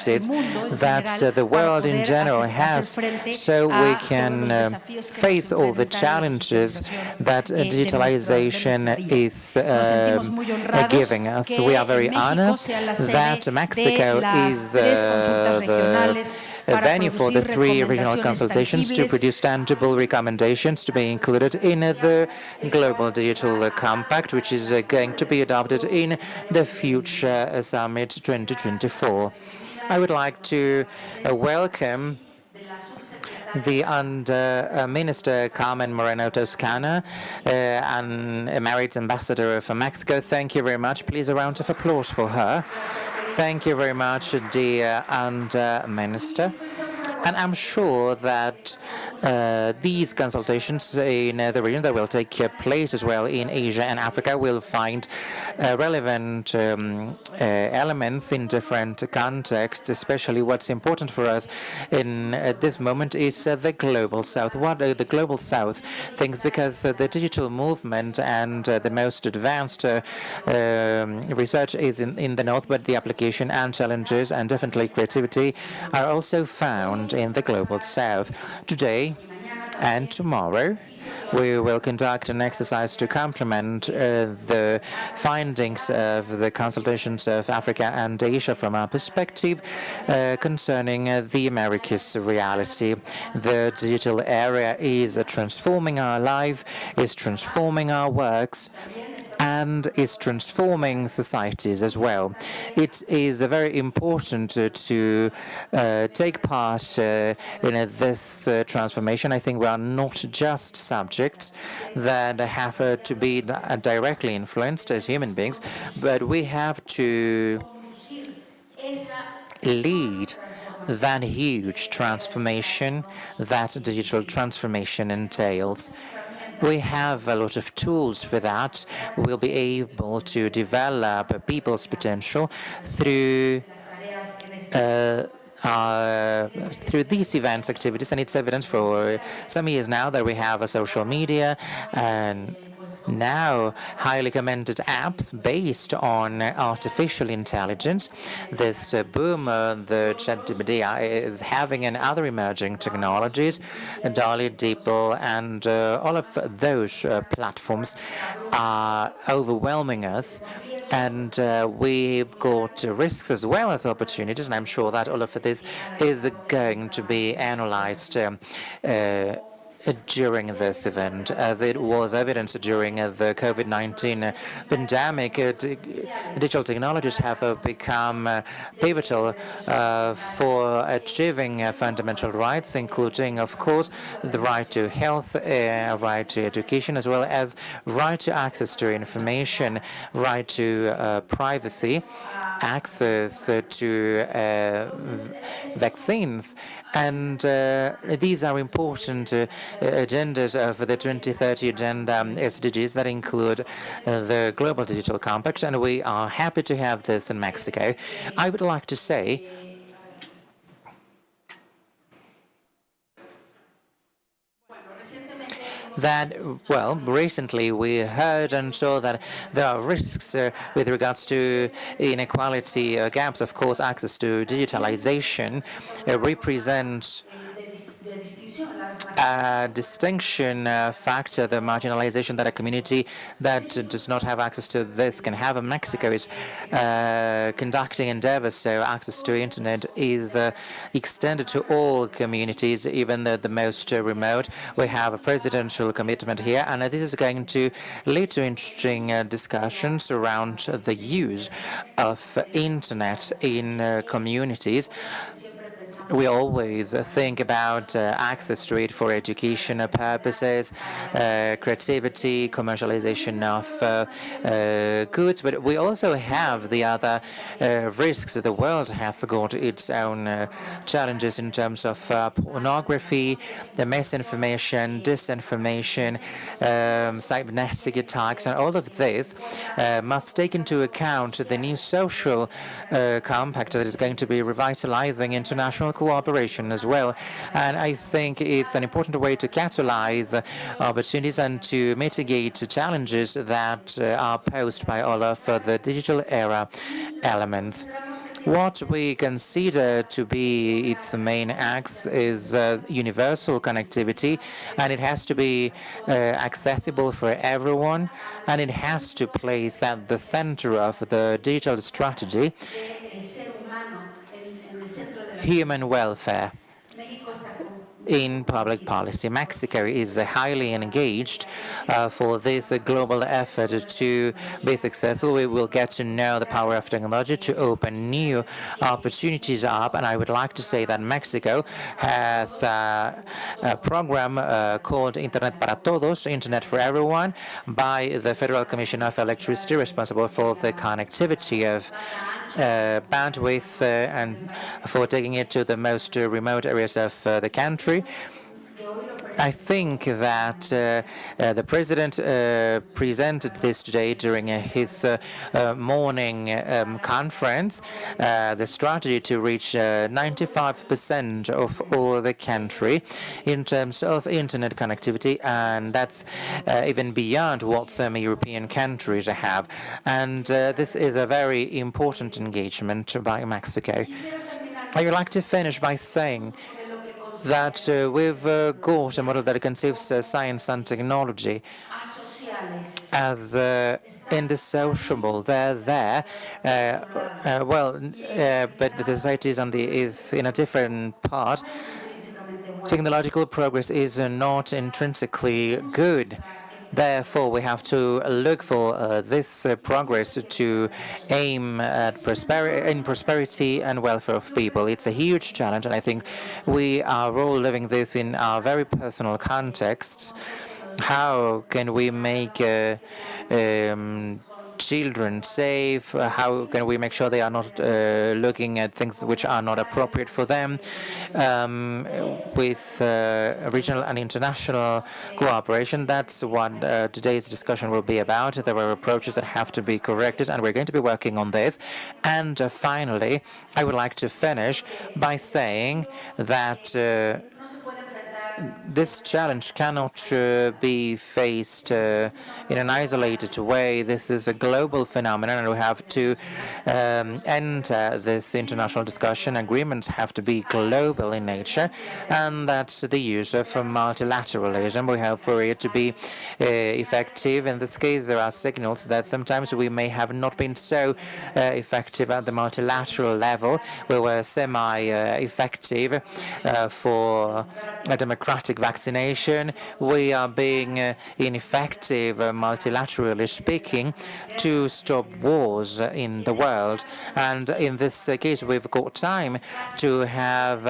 initiatives that the world in general has, so we can face all the challenges that digitalization is giving us. We are very honored that Mexico is the venue for the 3 regional consultations to produce tangible recommendations to be included in the Global Digital Compact, which is going to be adopted in the future Summit 2024. I would like to welcome the Under Minister Carmen Moreno Toscana, and Emeritus Ambassador for Mexico. Thank you very much. Please, a round of applause for her. Thank you very much, dear Under Minister. And I'm sure that these consultations in the region that will take place as well in Asia and Africa will find relevant elements in different contexts, especially what's important for us in this moment is the Global South. What the Global South thinks, because the digital movement and the most advanced research is in the North, but the application and challenges and definitely creativity are also found in the Global South. Today and tomorrow, we will conduct an exercise to complement the findings of the consultations of Africa and Asia from our perspective concerning the Americas reality. The digital area is transforming our life, is transforming our works, and is transforming societies as well. It is very important to take part in this transformation. I think we are not just subjects that have to be directly influenced as human beings, but we have to lead that huge transformation that digital transformation entails. We have a lot of tools for that. We'll be able to develop people's potential through these events activities, and it's evident for some years now that we have a social media and now highly commended apps based on artificial intelligence. This boom, the ChatGPT is having, and other emerging technologies, DALL-E, DeepL, and all of those platforms are overwhelming us. And we've got risks as well as opportunities, and I'm sure that all of this is going to be analyzed during this event, as it was evidenced during the COVID-19 pandemic. Digital technologies have become pivotal for achieving fundamental rights, including, of course, the right to health, right to education, as well as right to access to information, right to privacy, access to vaccines. And these are important agendas of the 2030 Agenda SDGs that include the Global Digital Compact, and we are happy to have this in Mexico. I would like to say that, well, recently we heard and saw that there are risks with regards to inequality gaps. Of course, access to digitalization represents a distinction factor, the marginalization that a community that does not have access to this can have. And Mexico is conducting endeavors, so access to internet is extended to all communities, even the most remote. We have a presidential commitment here, and this is going to lead to interesting discussions around the use of internet in communities. We always think about access to it for education purposes, creativity, commercialization of goods, but we also have the other risks. The world has got its own challenges in terms of pornography, the misinformation, disinformation, cybernetic attacks, and all of this must take into account the new social compact that is going to be revitalizing international cooperation as well. And I think it's an important way to catalyze opportunities and to mitigate challenges that are posed by all of the digital era elements. What we consider to be its main acts is universal connectivity, and it has to be accessible for everyone, and it has to place at the center of the digital strategy human welfare in public policy. Mexico is highly engaged for this global effort to be successful. We will get to know the power of technology to open new opportunities up, and I would like to say that Mexico has a program called Internet para Todos, Internet for Everyone, by the Federal Commission of Electricity, responsible for the connectivity of bandwidth and for taking it to the most remote areas of the country. I think that the President presented this today during his morning conference, the strategy to reach 95% of all the country in terms of internet connectivity, and that's even beyond what some European countries have. And this is a very important engagement by Mexico. I would like to finish by saying that we've got a model that conceives science and technology as indissociable. They're there, but the society is in a different part. Technological progress is not intrinsically good. Therefore, we have to look for this progress to aim at prosperity and welfare of people. It's a huge challenge, and I think we are all living this in our very personal contexts. How can we make children safe? How can we make sure they are not looking at things which are not appropriate for them? With regional and international cooperation, that's what today's discussion will be about. There are approaches that have to be corrected, and we're going to be working on this. And finally, I would like to finish by saying that this challenge cannot be faced in an isolated way. This is a global phenomenon, and we have to enter this international discussion. Agreements have to be global in nature, and that's the use of multilateralism. We hope for it to be effective. In this case, there are signals that sometimes we may have not been so effective at the multilateral level. We were semi-effective for a democratic vaccination. We are being ineffective, multilaterally speaking, to stop wars in the world. And in this case, we've got time to have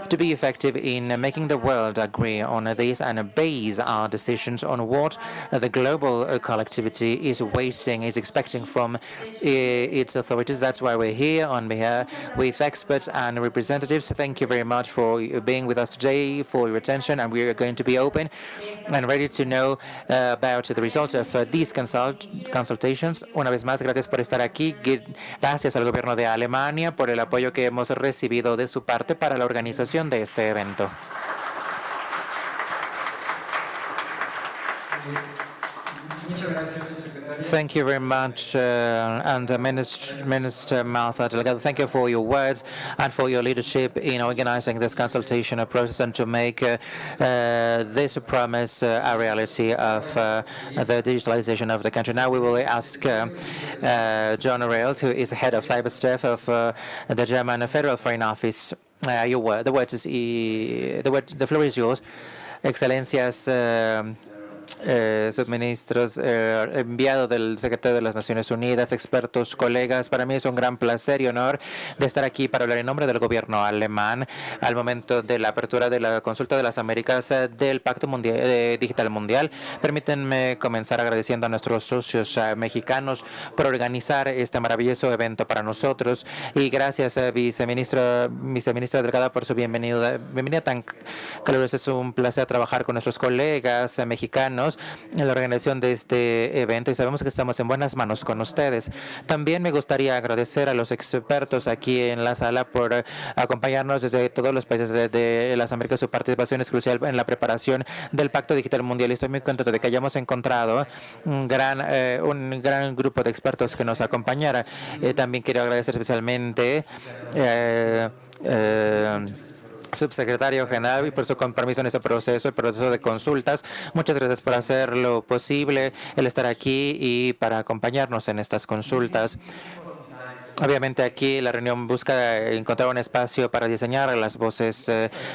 to be effective in making the world agree on this and base our decisions on what the global collectivity is waiting, is expecting from its authorities. That's why we're here on behalf with experts and representatives. Thank you very much for being with us today, for your attention, and we are going to be open and ready to know about the results of these consultations. Una vez más, gracias por estar aquí. Gracias al gobierno de Alemania por el apoyo que hemos recibido de su parte para la organización de este evento. Muchas gracias, subsecretario. Thank you very much, and Minister Martha Delgado. Thank you for your words and for your leadership in organizing this consultation process and to make this promise a reality of the digitalization of the country. Now we will ask John Rails, who is head of cyber staff of the German Federal Foreign Office. The floor is yours. Excelencias, subministros, enviado del secretario de las Naciones Unidas, expertos, colegas, para mí es un gran placer y honor de estar aquí para hablar en nombre del gobierno alemán al momento de la apertura de la consulta de las Américas del Pacto Digital Mundial. Permítanme comenzar agradeciendo a nuestros socios mexicanos por organizar este maravilloso evento para nosotros y gracias, viceministra Delgado, por su bienvenida tan calurosa. Es un placer trabajar con nuestros colegas mexicanos años en la organización de este evento y sabemos que estamos en buenas manos con ustedes. También me gustaría agradecer a los expertos aquí en la sala por acompañarnos desde todos los países de las Américas. Su participación es crucial en la preparación del Pacto Digital Mundial. Y estoy muy contento de que hayamos encontrado un gran grupo de expertos que nos acompañara. También quiero agradecer especialmente subsecretario general y por su compromiso en este proceso, el proceso de consultas. Muchas gracias por hacer lo posible, el estar aquí y para acompañarnos en estas consultas. Obviamente aquí la reunión busca encontrar un espacio para diseñar las voces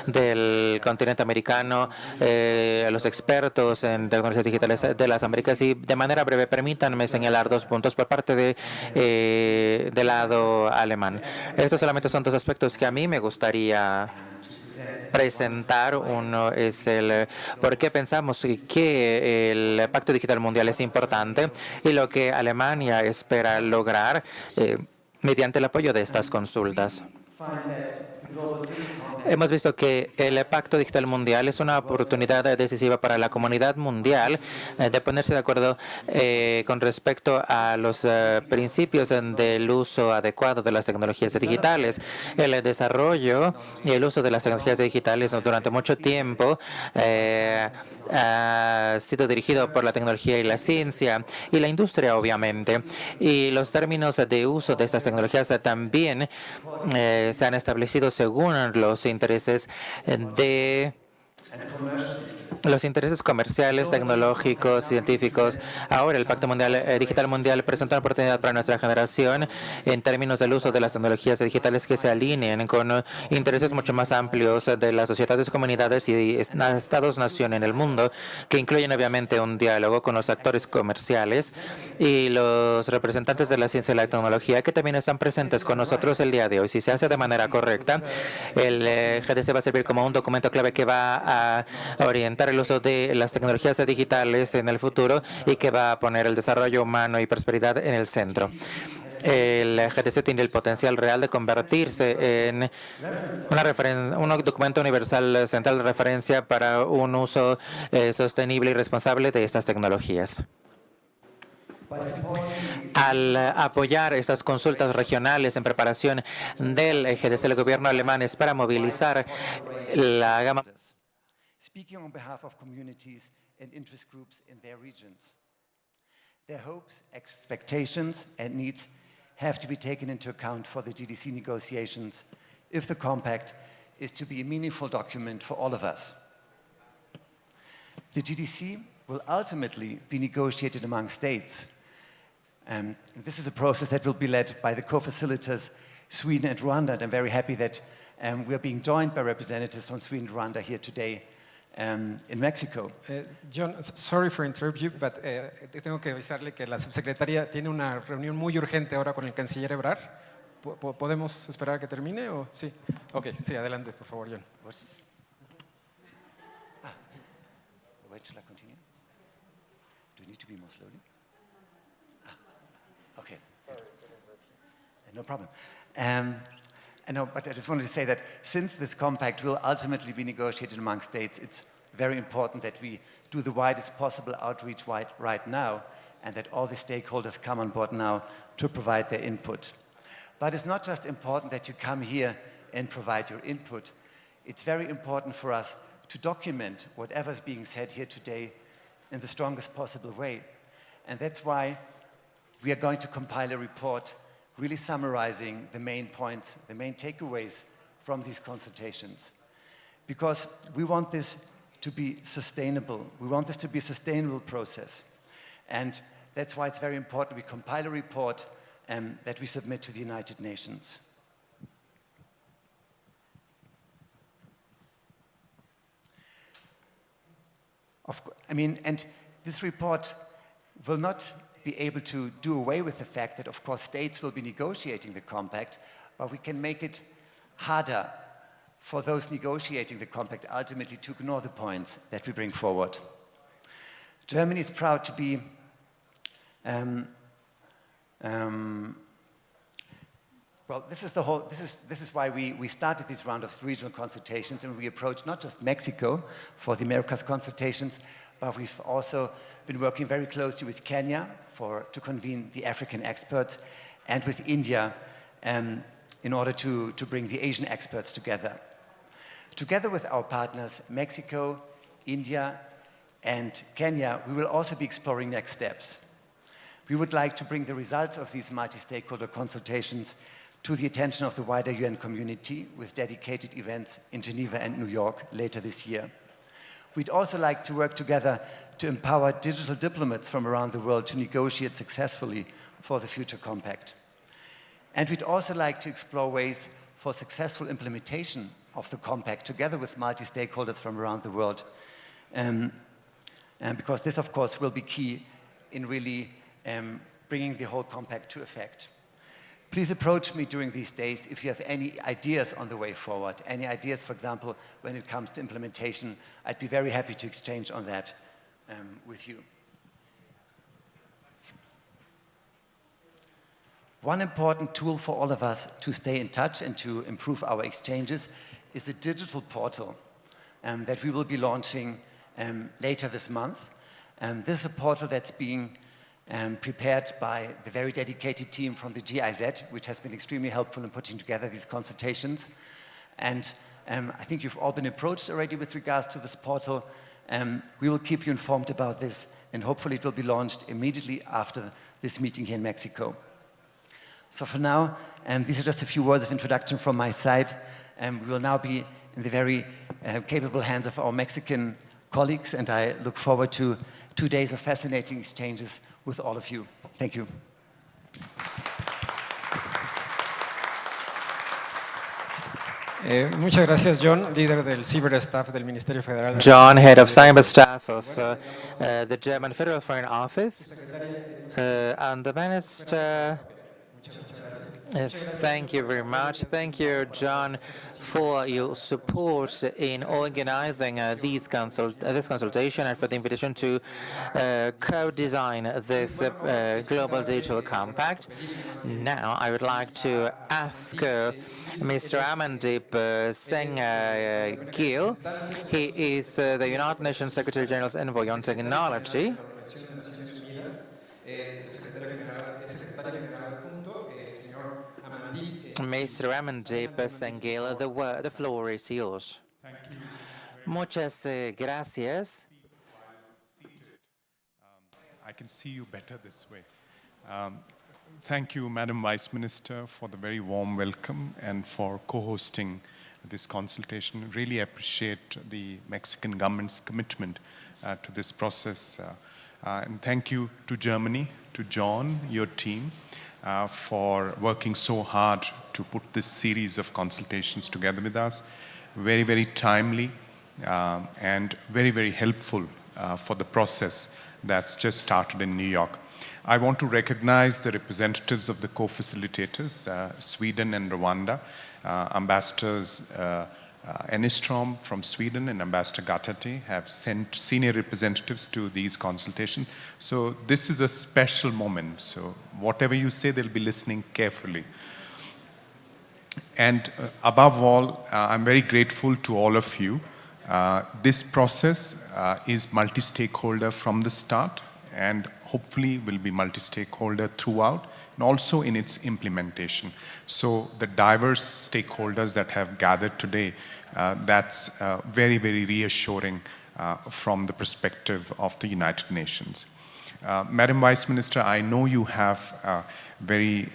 del continente americano, a los expertos en tecnologías digitales de las Américas y de manera breve permítanme señalar 2 puntos por parte del lado alemán. Estos solamente son 2 aspectos que a mí me gustaría presentar. Uno es el por qué pensamos que el Pacto Digital Mundial es importante y lo que Alemania espera lograr mediante el apoyo de estas consultas. Hemos visto que el Pacto Digital Mundial es una oportunidad decisiva para la comunidad mundial de ponerse de acuerdo con respecto a los principios del uso adecuado de las tecnologías digitales. El desarrollo y el uso de las tecnologías digitales durante mucho tiempo ha sido dirigido por la tecnología y la ciencia y la industria, obviamente. Y los términos de uso de estas tecnologías también se han establecido según los intereses comerciales, tecnológicos, científicos. Ahora el Pacto Digital Mundial presenta una oportunidad para nuestra generación en términos del uso de las tecnologías digitales que se alineen con intereses mucho más amplios de las sociedades, comunidades y estados-nación en el mundo, que incluyen obviamente un diálogo con los actores comerciales y los representantes de la ciencia y la tecnología que también están presentes con nosotros el día de hoy. Si se hace de manera correcta, el GDC va a servir como un documento clave que va a orientar el uso de las tecnologías digitales en el futuro y que va a poner el desarrollo humano y prosperidad en el centro. El GDC tiene el potencial real de convertirse en un documento universal central de referencia para un uso sostenible y responsable de estas tecnologías. Al apoyar estas consultas regionales en preparación del GDC, el gobierno alemán espera movilizar la gama. Speaking on behalf of communities and interest groups in their regions. Their hopes, expectations, and needs have to be taken into account for the GDC negotiations if the compact is to be a meaningful document for all of us. The GDC will ultimately be negotiated among states. This is a process that will be led by the co-facilitators, Sweden and Rwanda, and I'm very happy that we are being joined by representatives from Sweden and Rwanda here today. In Mexico. John, sorry for interrupt you, but tengo que avisarle que la subsecretaria tiene una reunión muy urgente ahora con el canciller Ebrard. ¿Podemos esperar a que termine o sí? Ok, sí, adelante, por favor, John. Wait, shall I continue? Do we need to be more slowly? Okay. Sorry. No problem. No, but I just wanted to say that since this compact will ultimately be negotiated among states, it's very important that we do the widest possible outreach right now and that all the stakeholders come on board now to provide their input. But it's not just important that you come here and provide your input. It's very important for us to document whatever's being said here today in the strongest possible way. And that's why we are going to compile a report really summarizing the main points, the main takeaways from these consultations. Because we want this to be sustainable. We want this to be a sustainable process. And that's why it's very important we compile a report that we submit to the United Nations. And this report will not be able to do away with the fact that, of course, states will be negotiating the compact, but we can make it harder for those negotiating the compact ultimately to ignore the points that we bring forward. Germany is proud to be Well, this is why we started this round of regional consultations, and we approached not just Mexico for the Americas consultations, but we've also been working very closely with Kenya to convene the African experts, and with India in order to bring the Asian experts together. Together with our partners, Mexico, India, and Kenya, we will also be exploring next steps. We would like to bring the results of these multi-stakeholder consultations to the attention of the wider UN community with dedicated events in Geneva and New York later this year. We'd also like to work together to empower digital diplomats from around the world to negotiate successfully for the future compact. And we'd also like to explore ways for successful implementation of the compact together with multi-stakeholders from around the world. Because this, of course, will be key in really bringing the whole compact to effect. Please approach me during these days if you have any ideas on the way forward, any ideas, for example, when it comes to implementation. I'd be very happy to exchange on that with you. One important tool for all of us to stay in touch and to improve our exchanges is the digital portal that we will be launching later this month. This is a portal that's being prepared by the very dedicated team from the GIZ, which has been extremely helpful in putting together these consultations. And I think you've all been approached already with regards to this portal. We will keep you informed about this, and hopefully it will be launched immediately after this meeting here in Mexico. So for now, these are just a few words of introduction from my side. We will now be in the very capable hands of our Mexican colleagues, and I look forward to 2 days of fascinating exchanges with all of you. Thank you. Muchas gracias, John, líder del Cyber Staff del Ministerio Federal. John, head of cyber staff of the German Federal Foreign Office. And the Minister, thank you very much. Thank you, John, for your support in organizing this consultation and for the invitation to co-design this Global Digital Compact. Now, I would like to ask Mr. Amandeep Singh Gill. He is the United Nations Secretary General's Envoy on Technology. Mr. Amandeep Singh Gill, the floor is yours. Thank you. Muchas gracias. I can see you better this way. Thank you, Madam Vice Minister, for the very warm welcome and for co-hosting this consultation. Really appreciate the Mexican government's commitment to this process. And thank you to Germany, to John, your team, for working so hard to put this series of consultations together with us. Very, very timely and very, very helpful for the process that's just started in New York. I want to recognize the representatives of the co-facilitators, Sweden and Rwanda, Ambassadors Enistrom from Sweden and Ambassador Gatati have sent senior representatives to these consultations. So this is a special moment. So whatever you say, they'll be listening carefully. And above all, I'm very grateful to all of you. This process is multi-stakeholder from the start and hopefully will be multi-stakeholder throughout and also in its implementation. So the diverse stakeholders that have gathered today, that's very, very reassuring from the perspective of the United Nations. Madam Vice Minister, I know you have very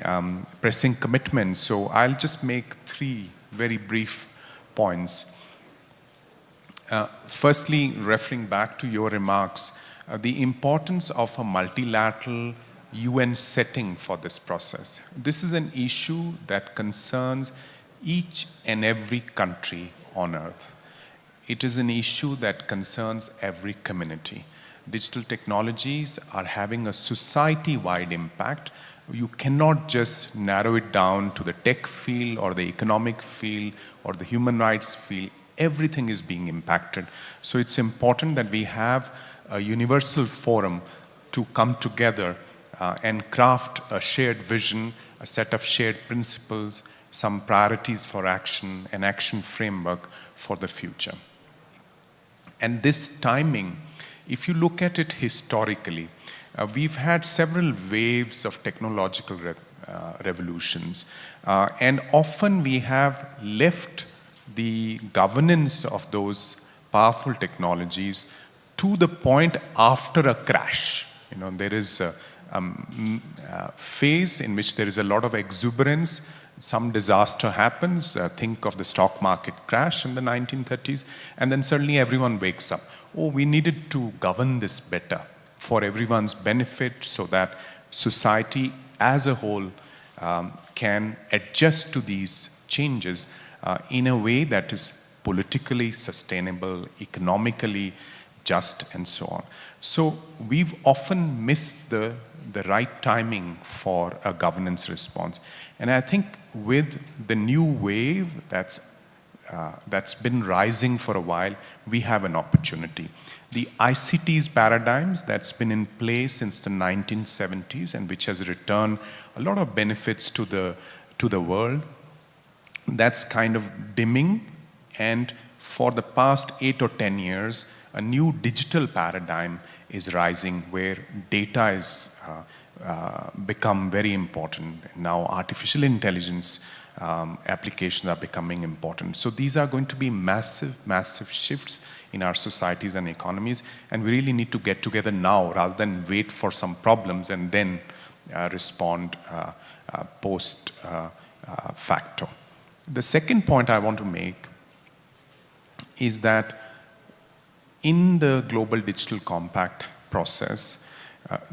pressing commitments, so I'll just make 3 very brief points. Firstly, referring back to your remarks, the importance of a multilateral UN setting for this process. This is an issue that concerns each and every country on earth. It is an issue that concerns every community. Digital technologies are having a society-wide impact. You cannot just narrow it down to the tech field or the economic field or the human rights field. Everything is being impacted. So it's important that we have a universal forum to come together and craft a shared vision, a set of shared principles, some priorities for action, an action framework for the future. And this timing, if you look at it historically, we've had several waves of technological revolutions, and often we have left the governance of those powerful technologies to the point after a crash. You know, there is a phase in which there is a lot of exuberance. Some disaster happens, think of the stock market crash in the 1930s, and then suddenly everyone wakes up. Oh, we needed to govern this better for everyone's benefit so that society as a whole can adjust to these changes in a way that is politically sustainable, economically just, and so on. So we've often missed the right timing for a governance response. And I think with the new wave that's been rising for a while, we have an opportunity. The ICT's paradigms that's been in place since the 1970s and which has returned a lot of benefits to the world, that's kind of dimming. And for the past 8 or 10 years, a new digital paradigm is rising where data is become very important. Now artificial intelligence applications are becoming important. So these are going to be massive, massive shifts in our societies and economies, and we really need to get together now rather than wait for some problems and then respond post facto. The second point I want to make is that in the Global Digital Compact process,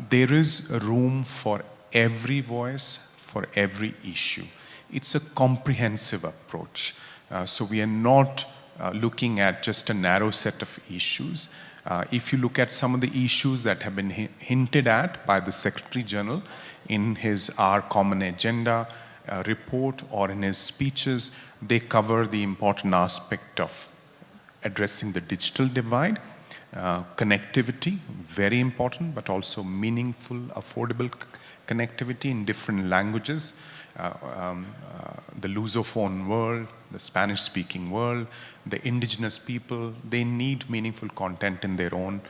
there is room for every voice, for every issue. It's a comprehensive approach. So we are not looking at just a narrow set of issues. If you look at some of the issues that have been hinted at by the Secretary General in his Our Common Agenda report or in his speeches, they cover the important aspect of addressing the digital divide, connectivity, very important, but also meaningful, affordable connectivity in different languages, the Lusophone world, the Spanish-speaking world, the indigenous people, they need meaningful content in their own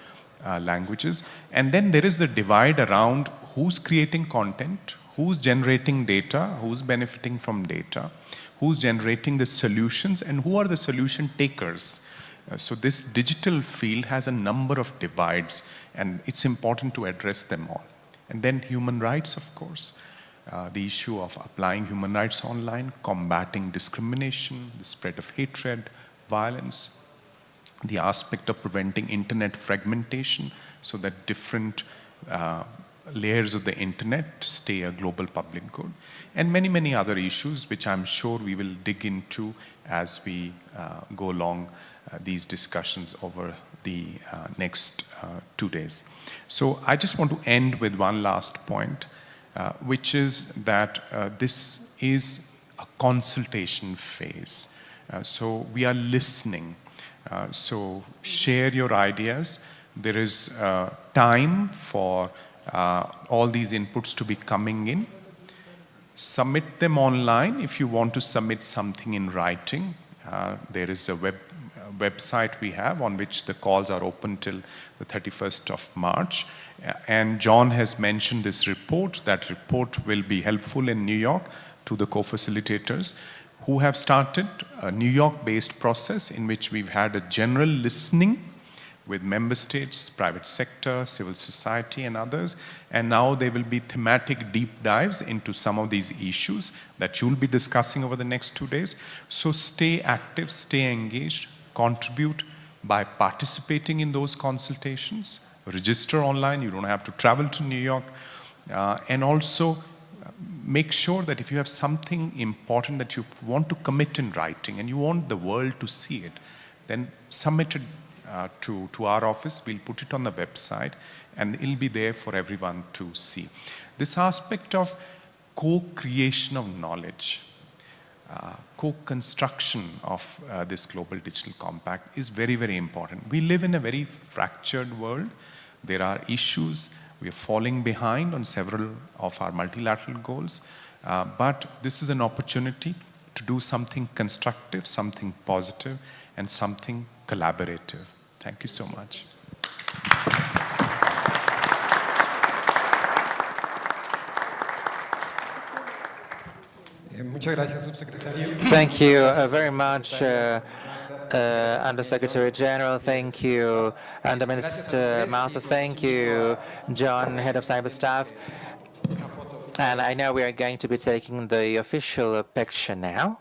languages. And then there is the divide around who's creating content, who's generating data, who's benefiting from data, who's generating the solutions, and who are the solution takers. So this digital field has a number of divides, and it's important to address them all. And then human rights, of course. The issue of applying human rights online, combating discrimination, the spread of hatred, violence, the aspect of preventing internet fragmentation so that different layers of the internet stay a global public good, and many, many other issues which I'm sure we will dig into as we go along these discussions over the next 2 days. So I just want to end with one last point, which is that this is a consultation phase. So we are listening. So share your ideas. There is time for all these inputs to be coming in. Submit them online if you want to submit something in writing. There is a website we have on which the calls are open till the 31st of March. And John has mentioned this report. That report will be helpful in New York to the co-facilitators who have started a New York-based process in which we've had a general listening with member states, private sector, civil society, and others. And now there will be thematic deep dives into some of these issues that you'll be discussing over the next 2 days. So stay active, stay engaged, contribute by participating in those consultations. Register online, you don't have to travel to New York. And also make sure that if you have something important that you want to commit in writing and you want the world to see it, then submit it to our office. We'll put it on the website and it'll be there for everyone to see. This aspect of co-creation of knowledge, co-construction of this Global Digital Compact is very, very important. We live in a very fractured world. There are issues We are falling behind on several of our multilateral goals, but this is an opportunity to do something constructive, something positive, and something collaborative. Thank you so much. Muchas gracias, subsecretario. Thank you very much, Undersecretary General. Thank you, Under Minister Martha. Thank you, John, Head of Cyber Staff. And I know we are going to be taking the official picture now.